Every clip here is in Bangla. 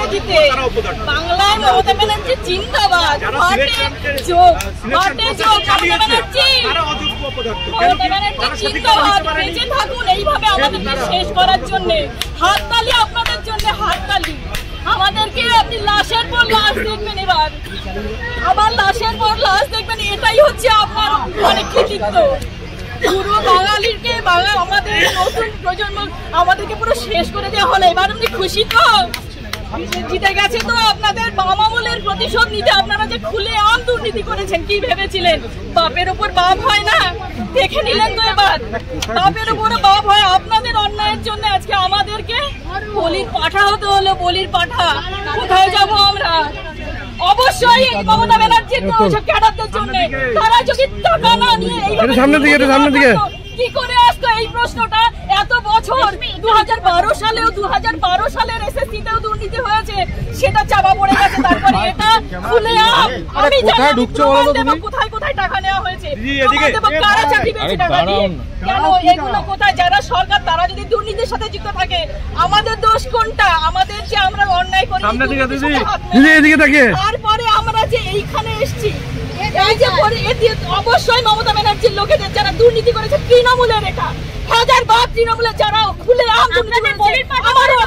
রাজনীতিতে বাংলায় মমতা ব্যানার্জি জিন্দাবাদ, বেঁচে থাকুন এইভাবে আমাদেরকে শেষ করার জন্য। হাততালি আপনাদের জন্য, হাততালি। আমাদেরকে আপনি লাশের পর লাশ দেখবেন, এবার আবার লাশের পর লাশ দেখবেন, এটাই হচ্ছে আপনার অনেক কৃতিত্ব। পুরো বাঙালিকে আমাদের নতুন প্রজন্ম আমাদেরকে পুরো শেষ করে দেওয়া হলো। এবার আপনি খুশি তো? জিতে গেছে তো আপনাদের বাম আমলের প্রতিশোধ নিতে। আপনারা যে খুলে আম দুর্নীতি করেছেন, কি ভেবেছিলেন বাপের উপর বাপ হয় না? দেখে নিলেন তো এবার বাপের উপর বাপ হয়। আপনাদের অন্যায়ের জন্য আজকে আমাদেরকে বলির পাঠা হতে হলো, বলির পাঠা। কোথায় যাবো আমরা? অবশ্যই মমতা ব্যানার্জির ক্যাডারদের জন্য। তারা যদি টাকা না নিয়ে কি করে আসতো? এই প্রশ্নটা এত বছর 2012 সালেও 2012 সালের এসএসসিতেও দুর্নীতি হয়েছে, সেটা চাপা পড়ে গেছে। তারপরে এটা খুলে আমি জানি কোথায় কোথায় টাকা নেওয়া হয়েছে, কারা চাকরি পেয়েছে টাকা দিয়ে, কেন এগুলো কোথায়? যারা সরকার তারা যদি দুর্নীতির সাথে যুক্ত থাকে, আমাদের দোষ কোনটা? আমাদের যে আমরা অন্যায় করি, তারপরে আমরা যে এইখানে এসছি, এই যে অবশ্যই মমতা ব্যানার্জির লোকেদের যারা দুর্নীতি করেছে, তৃণমূলের এটা হাজার বার তৃণমূলের যারা খুলে আমারও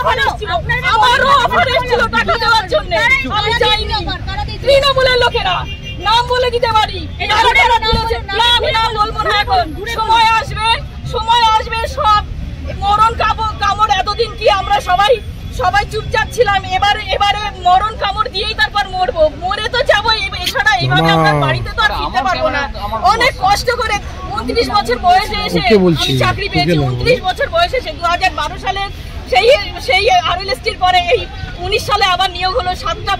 অফার এসেছিল টাকা দেওয়ার জন্য, আমি যাইনি। তৃণমূলের লোকেরা নাম বলে দিতে পারি, আমি নাম বলবো না এখন। সময় আসবে সব মরণ কামড়। এতদিন কি আমরা সবাই চুপচাপ ছিলাম? এবারে মরণ কামড় দিয়েই তারপর মরবো, মরে তো যাবো। এছাড়া এইভাবে আমরা বাড়িতে তো আর ফিরতে পারবো না। অনেক কষ্ট করে 29 বছর বয়সে এসে আমি চাকরি পেয়েছি। 29 বছর বয়সে এসে 2012 সালে সেই আরএলএসটির পরে এই 19 সালে আবার নিয়োগ হলো। 7টা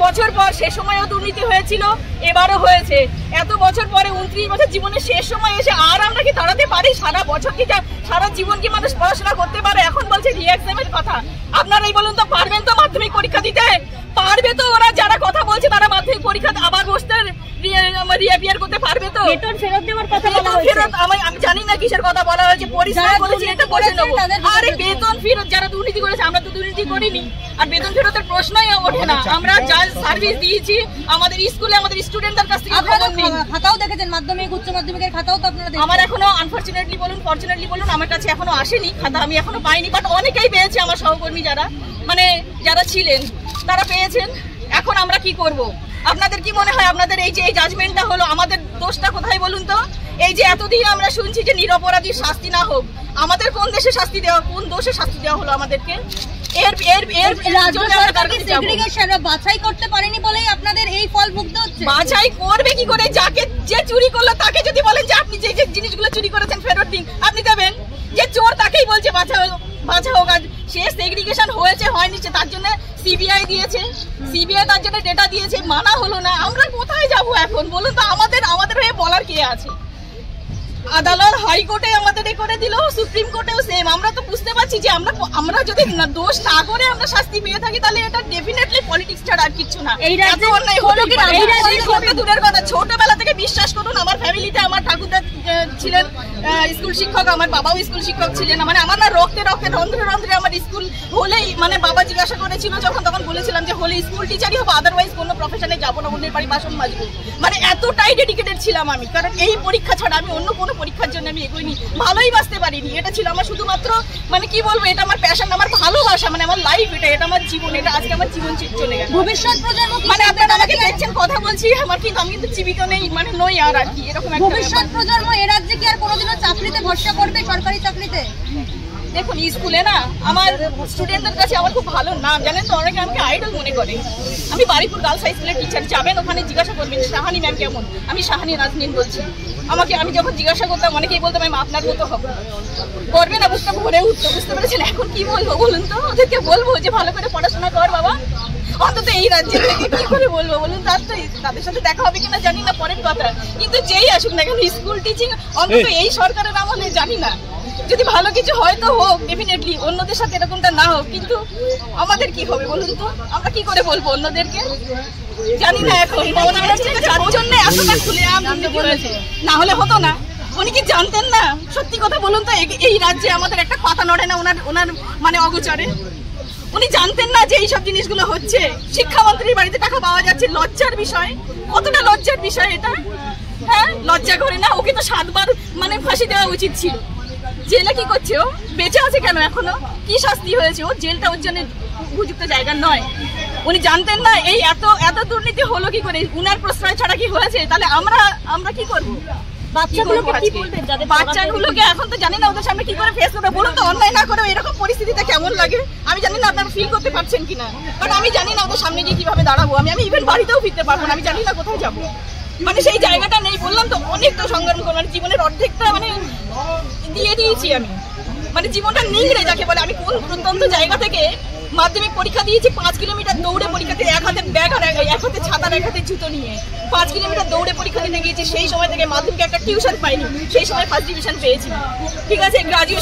বছর পর সে সময়ও দুর্নীতি হয়েছিল, এবারও হয়েছে। এত বছর পরে 29 বছর জীবনের শেষ সময় এসে আর আমরা কি দাঁড়াতে পারি? সারা বছর কি সারা জীবন কি মানুষ পড়াশোনা করতে পারে? এখন বলছে রি-এক্সামের কথা। আপনারাই বলুন তো, পারবেন তো মাধ্যমিক পরীক্ষা দিতে? পারবে তো? ওরা যারা কথা বলছে তারা মাধ্যমিক পরীক্ষা আবার বসতে রিঅ্যাপিয়ার করতে পারবে তো? বেতন ফেরত দেওয়ার কথা বলা হয়েছে। আমি জানি না কিসের কথা বলা হয়েছে। পরিশ্রম করেছি এটা বলে নেবো। আরে বেতন ফেরত যারা দুর্নীতি করেছে, আমরা তো দুর্নীতি করিনি, আর বেতন ফেরতের প্রশ্নই ওঠে না। আমরা যা সার্ভিস দিয়েছি আমাদের স্কুলে, আমাদের স্টুডেন্টদের কাছ থেকে খাতাও দেখেছেন, মাধ্যমিক উচ্চ মাধ্যমিকের খাতাও তো আপনারা দেখেছেন। আমার এখনো আনফরচুনেটলি বলুন, ফরচুনেটলি বলুন, আমার কাছে এখনো আসেনি খাতা, আমি এখনো পাইনি। বাট অনেকেই পেয়েছে, আমার সহকর্মী যারা ছিলেন তারা পেয়েছেন। এখন আমরা কি করব? আপনাদের কি মনে হয় আপনাদের এই যে এই জাজমেন্টটা হলো, আমাদের দোষটা কোথায় বলুন তো? এই যে এতদিন আমরা শুনছি যে নিরপরাধীর শাস্তি না হোক, আমাদের কোন দোষে শাস্তি দেওয়া হলো আমাদেরকে? বাছাই করতে পারেনি বলেই আপনাদের এই ফল ভুগতে হচ্ছে। বাছাই করবে কি করে? যে চুরি করলো তাকে যদি বলেন যে আপনি যে জিনিসগুলো চুরি করেছেন ফেরত দিন, আপনি দেবেন? যে চোর তাকেই বলছে বাছা হোক। আজ সে সেগ্রিগেশন হয়েছে হয়নি, তার জন্য সিবিআই দিয়েছে, সিবিআই তার জন্য ডেটা দিয়েছে, মানা হলো না। আমরা কোথায় যাব এখন বলুন তো? আমাদের হয়ে বলার কে আছে? আদালত হাইকোর্টে আমাদের করে দিল, সুপ্রিম কোর্টেও সেম। আমরা তো বুঝতে পারছি যে আমরা যদি দোষ না করে আমরা শাস্তি পেয়ে থাকি, তাহলে এটা ডেফিনেটলি পলিটিক্স ছাড়া আর কিছু না। এত অন্যায় হলো কি? দূরের কথা, ছোটবেলা থেকে বিশ্বাস করুন, আমার ফ্যামিলিতে আমার ঠাকুরদা ছিলেন স্কুল শিক্ষক, আমার বাবাও স্কুল শিক্ষক ছিলেন। আমার না রক্তে রন্ধ্রে আমার স্কুল হলেই বাবা জিজ্ঞাসা করেছিল তখন বলেছিলাম যে হলে স্কুল টিচারই হবো, আদারওয়াইজ কোনো প্রফেশনে যাবো না, অন্যের বাড়ি বাসন মাজবো। এতটাই ডেডিকেটেড ছিলাম আমি, কারণ এই পরীক্ষা ছাড়া আমি অন্য কোনো পরীক্ষার জন্য আমি এগোইনি, ভালোই বাঁচতে পারিনি। এটা ছিল আমার শুধুমাত্র কি বলবো, এটা আমার প্যাশন, আমার ভালোবাসা, আমার লাইফ, এটা আমার জীবন। এটা আজকে আমার জীবন চলে গেছে। ভবিষ্যৎ প্রজন্ম আপনারা আমাকে দেখছেন কথা বলছি, আমি কিন্তু জীবিত নেই, নই আর কি এরকম। ভবিষ্যৎ প্রজন্ম এ রাজ্যে কি আর কোনোদিনও চাকরিতে ভরসা করবে, সরকারি চাকরিতে? দেখুন, স্কুলে না আমার স্টুডেন্টদের কাছে আমার খুব ভালো নাম, জানেন তো, অনেকে আমাকে আইডল মনে করে। আমি বারিপুর গার্লস হাই স্কুলের টিচার, যাবেন ওখানে জিজ্ঞাসা করবেন শাহানি ম্যাম কেমন। আমি শাহানি নাজনীন বলছি। আমি যখন জিজ্ঞাসা করতাম অনেকেই বলতো ম্যাম আপনার মতো হবে, করবে না, বুঝতে ভরে উঠতো। বুঝতে পেরেছেন? এখন কি বলবো বলুন তো? ওদেরকে বলবো যে ভালো করে পড়াশোনা কর বাবা, অন্তত এই রাজ্যে থেকে কি করে বলবো বলুন? তাদের সাথে দেখা হবে কিনা জানি না, পরের কথা। কিন্তু যেই আসুক না কেন স্কুল টিচিং, অন্তত এই সরকারের আমলে জানি না, যদি ভালো কিছু হয় তো হোক, ডেফিনেটলি অন্যদের সাথে এরকমটা না হোক। কিন্তু আমাদের কি হবে বলুন তো? আমরা কি করে বলবো অন্যদেরকে? জানি না। এখন যার জন্য এতটা খুলে না হলে হতো না। উনি কি জানতেন না? সত্যি কথা বলুন তো, এই রাজ্যে আমাদের একটা কথা নড়ে না ওনার অগোচরে। উনি জানতেন না যে এইসব জিনিসগুলো হচ্ছে? শিক্ষামন্ত্রীর বাড়িতে টাকা পাওয়া যাচ্ছে, লজ্জার বিষয়। কতটা লজ্জার বিষয় এটা? হ্যাঁ, লজ্জা করে না? ওকে তো 7 বার মানে ফাঁসি দেওয়া উচিত ছিল। জেলে কি করছে ও? বেঁচে আছে কেন এখনো? কি শাস্তি হয়েছে? ও জেলটা ওর জন্য উপযুক্ত জায়গা নয়। উনি জানতেন না এই এত এত দুর্নীতি হলো কি করে? উনার প্রশ্রয় ছাড়া কি হয়েছে? তাহলে আমরা কি করবো? বাচ্চাগুলোকে এখন তো জানি না ওদের সামনে কি করে ফেস করবে। বলুন তো, অন্যায় না করে এরকম পরিস্থিতিতে কেমন লাগে? আমি জানি না আপনারা ফিল করতে পারছেন কিনা, বাট আমি জানি না ওদের সামনে গিয়ে কিভাবে দাঁড়াবো। আমি ইভেন বাড়িতেও ফিরতে পারবো না, আমি জানি না কোথায় যাবো। মানে সেই জায়গাটা নেই। বললাম তো, অনেক তো সংগ্রাম করলাম, জীবনের অর্ধেকটা মানে দিয়ে দিয়েছি আমি। মানে জীবনটা নিংড়ে যাকে বলে। আমি কোন প্রত্যন্ত জায়গা থেকে মাধ্যমিক পরীক্ষা দিয়েছি, 5 কিলোমিটার দৌড়ে পরীক্ষাতে, এক হাতে ব্যাগ আর এক হাতে ছাতার এক হাতে জুতো নিয়ে 5 কিলোমিটার দৌড়ে পরীক্ষা দিতে গিয়েছি। সেই সময় থেকে মাধ্যমিকে একটা টিউশন পাইনি, সেই সময় ফার্স্ট ডিভিশন পেয়েছি। ঠিক আছে, গ্রাজুয়েশন